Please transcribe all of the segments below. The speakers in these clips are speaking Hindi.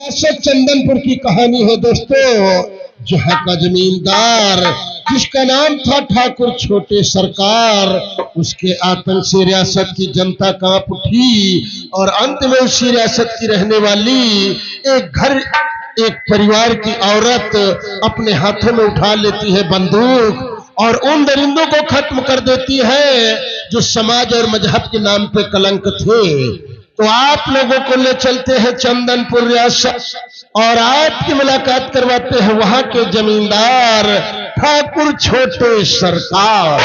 ऐसे चंदनपुर की कहानी है दोस्तों, जहाँ का जमींदार जिसका नाम था ठाकुर छोटे सरकार, उसके आतंक से रियासत की जनता कांप उठी और अंत में उसी रियासत की रहने वाली एक परिवार की औरत अपने हाथों में उठा लेती है बंदूक और उन दरिंदों को खत्म कर देती है जो समाज और मजहब के नाम पे कलंक थे। तो आप लोगों को ले चलते हैं चंदनपुर रियासत और आपकी मुलाकात करवाते हैं वहां के जमींदार ठाकुर छोटे सरकार।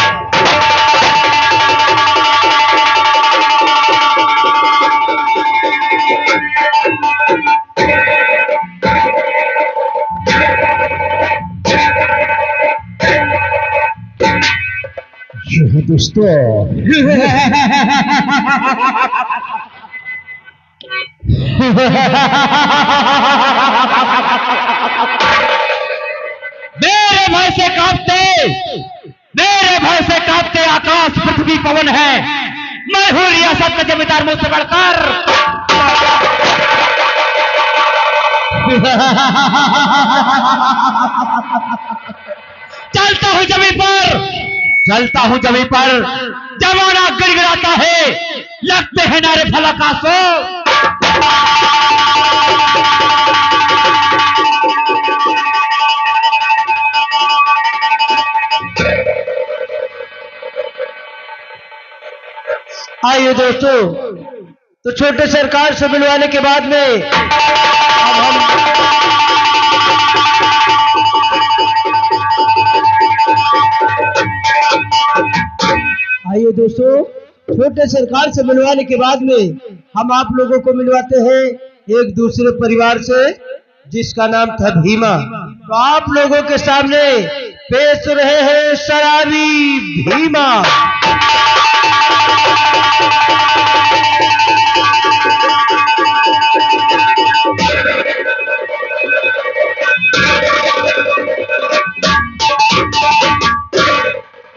दोस्तों मेरे भय से कांपते आकाश पृथ्वी पवन है। मैं हूँ रियासत का जमींदार मुझसे बढ़कर। चलता हूँ जमीन पर जमाना गिड़गिड़ाता है, लगते हैं नारे फलक आंसू। आइए दोस्तों, तो छोटे सरकार से मिलवाने के बाद में आइए दोस्तों, छोटे सरकार से मिलवाने के बाद में हम आप लोगों को मिलवाते हैं एक दूसरे परिवार से जिसका नाम था भीमा। तो आप लोगों के सामने पेश रहे हैं शराबी भीमा।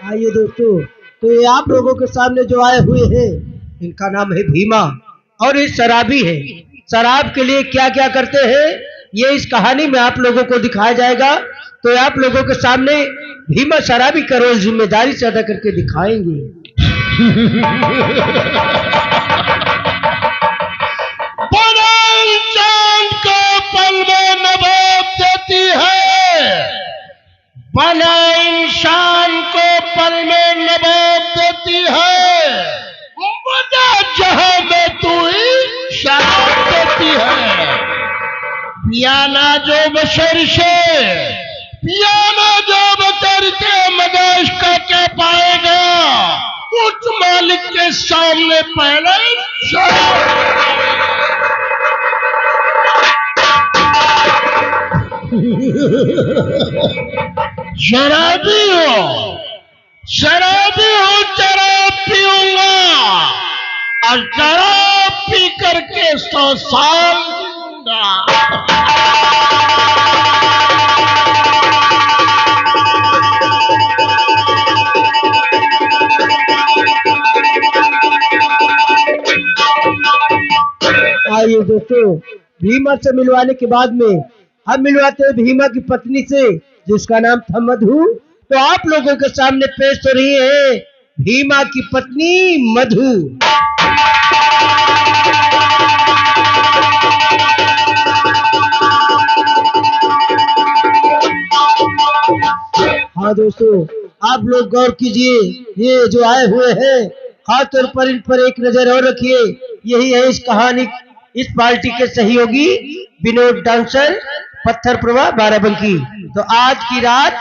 आइए दोस्तों, तो ये आप लोगों के सामने जो आए हुए हैं इनका नाम है भीमा और ये शराबी है। शराब के लिए क्या क्या करते हैं ये इस कहानी में आप लोगों को दिखाया जाएगा। तो आप लोगों के सामने भीमा शराबी का रोल जिम्मेदारी से अदा करके दिखाएंगे। चांद को पल में नवाब देती है, बना इंसान को पल में नवाब देती है, मजा जहां में तू ही शराब देती है। पियाना जो बशर से मजा इसका क्या पाएगा, उस मालिक के सामने पहले शराबी हो, शराब पीऊंगा और शराब पी करके 100 साल जीऊंगा। आइए दोस्तों, भीमा से मिलवाने के बाद में हम मिलवाते हैं भीमा की पत्नी से जिसका नाम था मधु। तो आप लोगों के सामने पेश हो रही है भीमा की पत्नी मधु। हाँ दोस्तों, आप लोग गौर कीजिए, ये जो आए हुए हैं खासतौर पर इन पर एक नजर और रखिए। यही है इस कहानी, इस पार्टी के सहयोगी विनोद डांसर पत्थर प्रभा बाराबंकी। तो आज की रात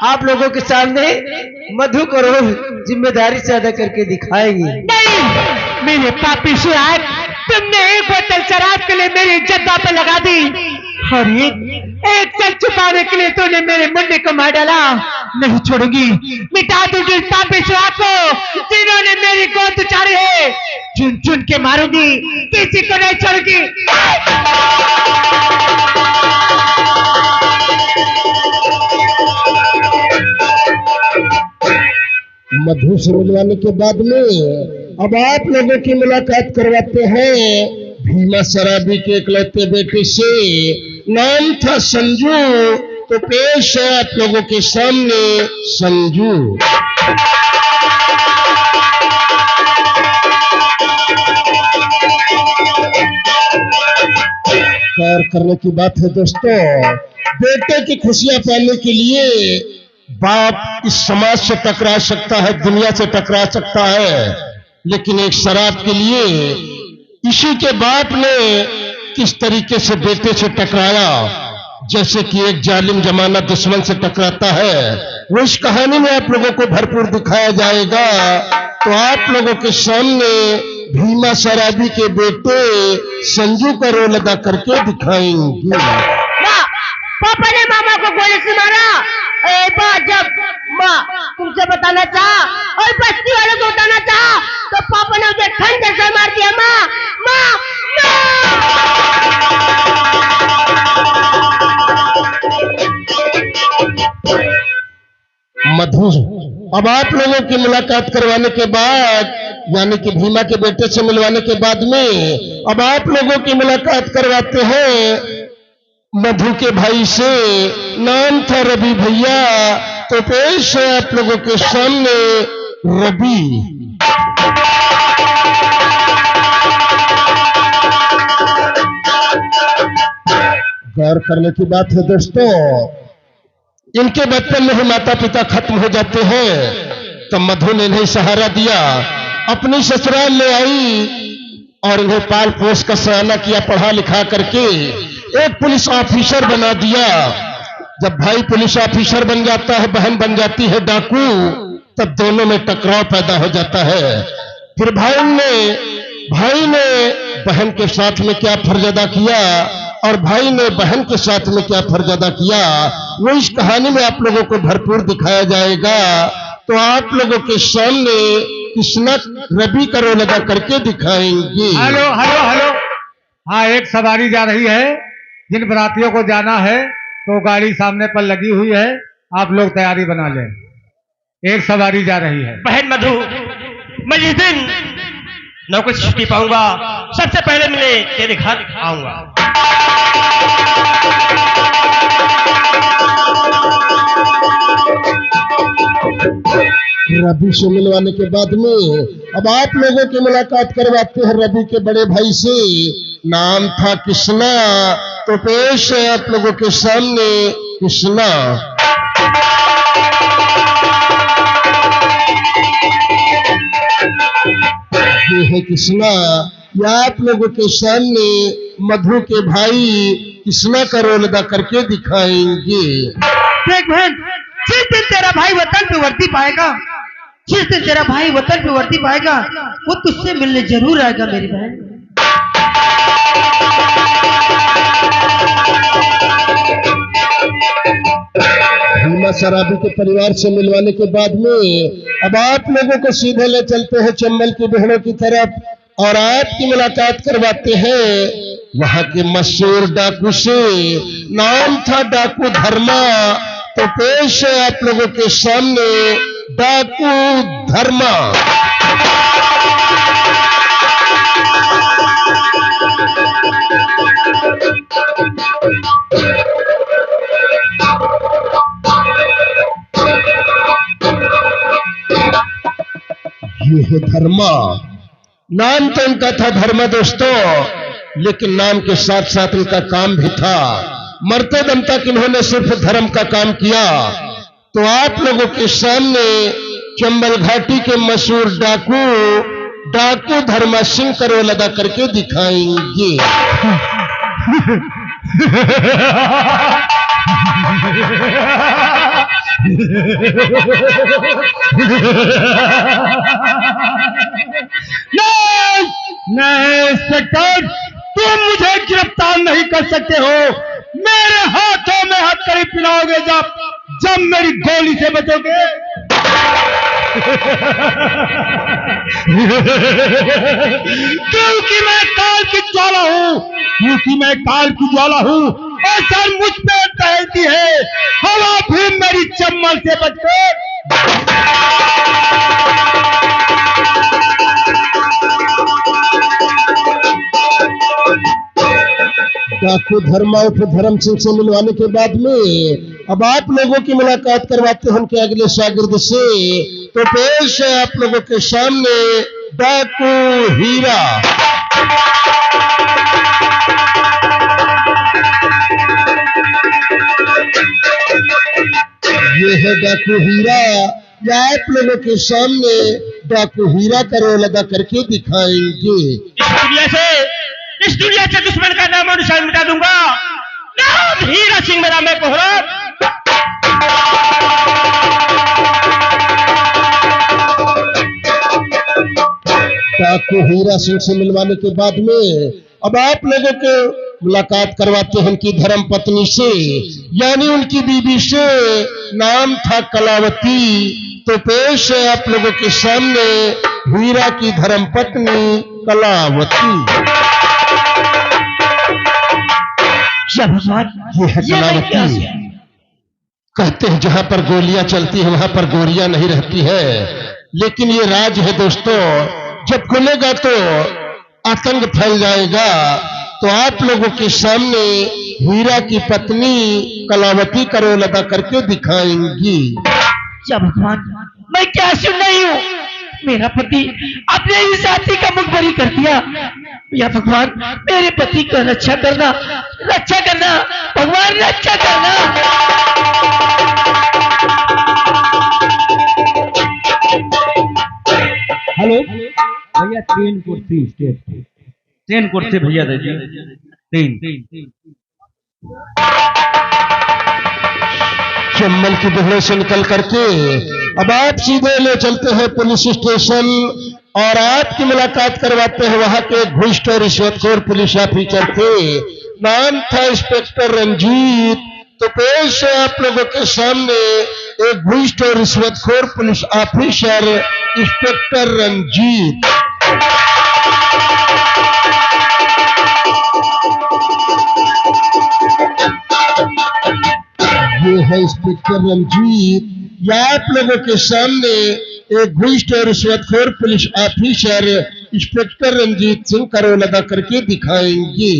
आप लोगों के सामने मधु को रोल जिम्मेदारी से अदा करके दिखाएंगे। नहीं, मेरे पापी सुराग, तुमने एक बोतल शराब के लिए मेरी इज्जत पे लगा दी और एक चल छुपाने के लिए तूने मेरे मुंडे को मार डाला। नहीं छोड़ूंगी, मिटा दूंगी पापी सुराग को जिन्होंने मेरी गोद उचारी है। चुन चुन के मारूंगी, किसी को नहीं छोड़ूंगी। मधु से मिलवाने के बाद में अब आप लोगों की मुलाकात करवाते हैं भीमा शराबी के इकलौते बेटे से नाम था संजू। तो पेश है आप लोगों के सामने संजू। गौर करने की बात है दोस्तों, बेटे की खुशियां पाने के लिए बाप इस समाज से टकरा सकता है, दुनिया से टकरा सकता है, लेकिन एक शराब के लिए इसी के बाप ने किस तरीके से बेटे से टकराया, जैसे कि एक जालिम जमाना दुश्मन से टकराता है, वो इस कहानी में आप लोगों को भरपूर दिखाया जाएगा। तो आप लोगों के सामने भीमा शराबी के बेटे संजू का रोल अदा करके दिखाएंगे। पापा ने मामा को गोली से मारा। एक बार जब माँ तुमसे बताना चाहा और बस्ती वालों को बताना चाहा तो पापा ने उसे खंजर से मार दिया। माँ माँ मधु, अब आप लोगों की मुलाकात करवाने के बाद, यानी कि भीमा के बेटे से मिलवाने के बाद में अब आप लोगों की मुलाकात करवाते हैं मधु के भाई से। नाम था रवि भैया। तो पेश है आप लोगों के सामने रवि। गौर करने की बात है दोस्तों, इनके बचपन में ही माता पिता खत्म हो जाते हैं, तो मधु ने इन्हें सहारा दिया, अपनी ससुराल ले आई और इन्हें पाल पोस कर सयाना किया, पढ़ा लिखा करके एक पुलिस ऑफिसर बना दिया। जब भाई पुलिस ऑफिसर बन जाता है, बहन बन जाती है डाकू, तब दोनों में टकराव पैदा हो जाता है। फिर भाई ने बहन के साथ में क्या फर्ज अदा किया और भाई ने बहन के साथ में क्या फर्ज अदा किया, वो इस कहानी में आप लोगों को भरपूर दिखाया जाएगा। तो आप लोगों के सामने कृष्णा रवि का रोल अदा करके दिखाएंगे। Hello hello hello. हाँ, एक सवारी जा रही है, जिन बरातियों को जाना है तो गाड़ी सामने पर लगी हुई है, आप लोग तैयारी बना लें। एक सवारी जा रही है। बहन मधु, मैं जिस दिन नौकरी से छुट्टी पाऊंगा सबसे पहले मिले तेरे घर आऊंगा। रवि से मिलवाने के बाद में अब आप लोगों की मुलाकात करवाते हैं रवि के बड़े भाई से। नाम था कृष्णा। तो पेश है आप लोगों के सामने कृष्णा। ये है कृष्णा। या आप लोगों के सामने मधु के भाई कृष्णा का रोल अदा करके दिखाएंगे। देख बहन, जिस दिन तेरा भाई वतन पे वर्दी पाएगा, जिस दिन तेरा भाई वतन पे वर्दी पाएगा, वो तुझसे मिलने जरूर आएगा मेरी बहन। भीमा शराबी के परिवार से मिलवाने के बाद में अब आप लोगों को सीधे ले चलते हैं चंबल की बहनों की तरफ और आपकी मुलाकात करवाते हैं वहां के मशहूर डाकू से। नाम था डाकू धर्मा। तो पेश है आप लोगों के सामने डाकू धर्मा। ये है धर्मा। नाम तो इनका था धर्मा दोस्तों, लेकिन नाम के साथ साथ इनका काम भी था। मरते दम तक इन्होंने सिर्फ धर्म का काम किया। तो आप लोगों के सामने चंबल घाटी के मशहूर डाकू धर्मा सिंह का रोल अदा करके दिखाएंगे। नहीं इंस्पेक्टर, तुम मुझे गिरफ्तार नहीं कर सकते हो। मेरे हाथों में हथकड़ी पिलाओगे जब मेरी गोली से बचोगे। क्योंकि मैं काल की ज्वाला हूँ, और सर मुझ पे तैरती है हवा भी मेरी चम्मल से बचकर। डाकू धर्मा उर्फ धर्म सिंह से मिलवाने के बाद में अब आप लोगों की मुलाकात करवाते हैं उनके अगले शागिर्द से। तो पेश है आप लोगों के सामने डाकू हीरा। ये है डाकू हीरा, या आप लोगों के सामने डाकू हीरा का रोल अदा करके दिखाएंगे। इस दुनिया से दुश्मन का नाम और निशान मिटा दूंगा। नाम हीरा सिंह मेरा, मैं कोहरा। डाकू हीरा सिंह से मिलवाने के बाद में अब आप लोगों के मुलाकात करवाते हैं उनकी धर्म पत्नी से, यानी उनकी बीबी से। नाम था कलावती। तो पेश है आप लोगों के सामने हीरा की धर्म पत्नी कलावती। ये है कलावती। कहते हैं जहां पर गोलियां चलती है वहां पर गोरियां नहीं रहती है, लेकिन ये राज है दोस्तों। जब खुलेगा तो आतंक फैल जाएगा। तो आप लोगों के सामने हीरा की पत्नी कलावती का रोल अदा करके दिखाएंगी। भगवान, मैं क्या सुन रही हूँ? मेरा पति अपने ही साथी का मुखबरी कर दिया। या भगवान, मेरे पति का रक्षा करना, रक्षा करना भगवान, रक्षा करना। हेलो भैया, ट्रेन कुर्सी स्टेट ट्रेन कुर्सी भैया दे तीन। चम्बल की दोहरे से निकल करके अब आप सीधे ले चलते हैं पुलिस स्टेशन और आपकी मुलाकात करवाते हैं वहां के घुष्ट और रिश्वतखोर पुलिस ऑफिसर थे। नाम था इंस्पेक्टर रंजीत। तो पेश है आप लोगों के सामने एक घुष्ट और रिश्वतखोर पुलिस ऑफिसर इंस्पेक्टर रंजीत। ये है इंस्पेक्टर रंजीत, या आप लोगों के सामने एक घुष्ट और रिश्वतखोर police officer inspector Ranjeet Singh का रोल अदा करके दिखाएंगे।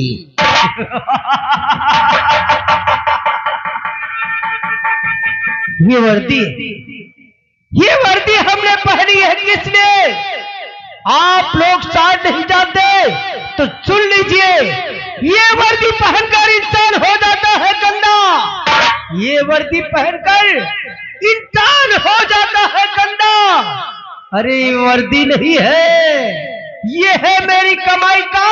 ये वर्दी हमने पहनी है किसने? आप लोग शायद नहीं जानते, तो सुन लीजिए। ये वर्दी पहनकर इंसान हो जाता है गंदा। ये वर्दी पहनकर इंसान हो जाता है गंदा। अरे वर्दी नहीं है, ये है मेरी कमाई का।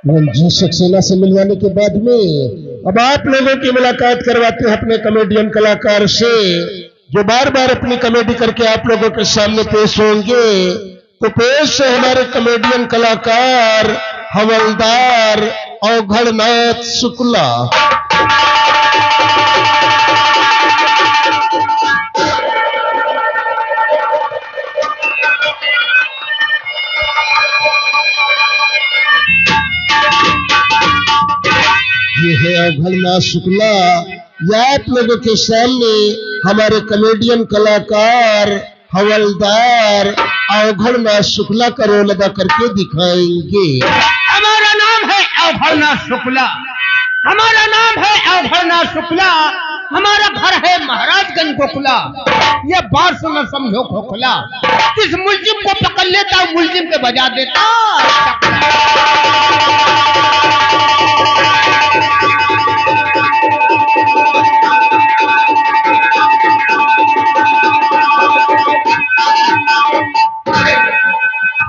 रंजीत सक्सेना से मिलवाने के बाद में अब आप लोगों की मुलाकात करवाते हैं अपने कॉमेडियन कलाकार से, जो बार बार अपनी कॉमेडी करके आप लोगों के सामने पेश होंगे। तो पेश है हमारे कॉमेडियन कलाकार हवलदार अवघड़नाथ शुक्ला। ये है अवघड़नाथ शुक्ला, या आप लोगों के सामने हमारे कॉमेडियन कलाकार हवलदार अवघड़नाथ शुक्ला का रोल अदा करके दिखाएंगे। हमारा नाम है अवघड़नाथ शुक्ला। हमारा नाम है अवघड़नाथ शुक्ला। हमारा घर है महाराजगंज गोखला। ये बात सुनो समझो खोखला। किस मुलजिम को पकड़ लेता मुलजिम के बजा देता।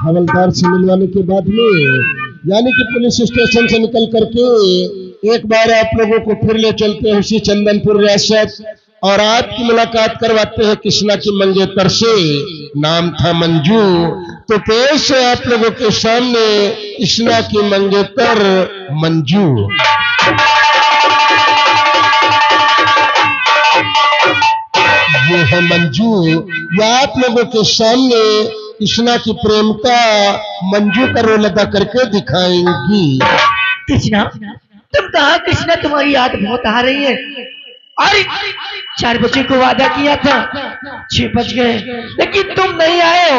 हवलदार से मिलवाने के बाद में यानी कि पुलिस स्टेशन से निकल करके एक बार आप लोगों को फिर ले चलते हैं उसी चंदनपुर रियासत और आपकी मुलाकात करवाते हैं कृष्णा की मंगेतर से। नाम था मंजू। तो पेश है आप लोगों के सामने कृष्णा की मंगेतर मंजू। ये है मंजू, या आप लोगों के सामने कृष्णा की प्रेमिका मंजू का रोल अदा करके दिखाएंगी। कृष्णा, तुम कहा? कृष्णा, तुम्हारी याद बहुत आ रही है। अरे 4 बजे को वादा किया था, 6 बज गए, लेकिन तुम नहीं आए हो।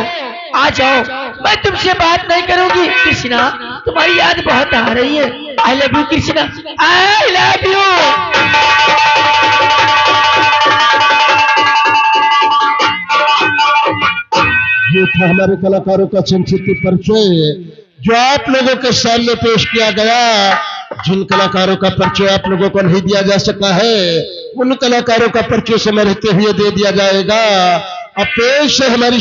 आ जाओ, मैं तुमसे बात नहीं करूंगी। कृष्णा, तुम्हारी याद बहुत आ रही है। I love you Krishna, I love you. ये था हमारे कलाकारों का संक्षिप्त परिचय जो आप लोगों के सामने पेश किया गया। जिन कलाकारों का परिचय आप लोगों को नहीं दिया जा सका है, उन कलाकारों का परिचय समय रहते हुए दे दिया जाएगा। अब पेश है हमारी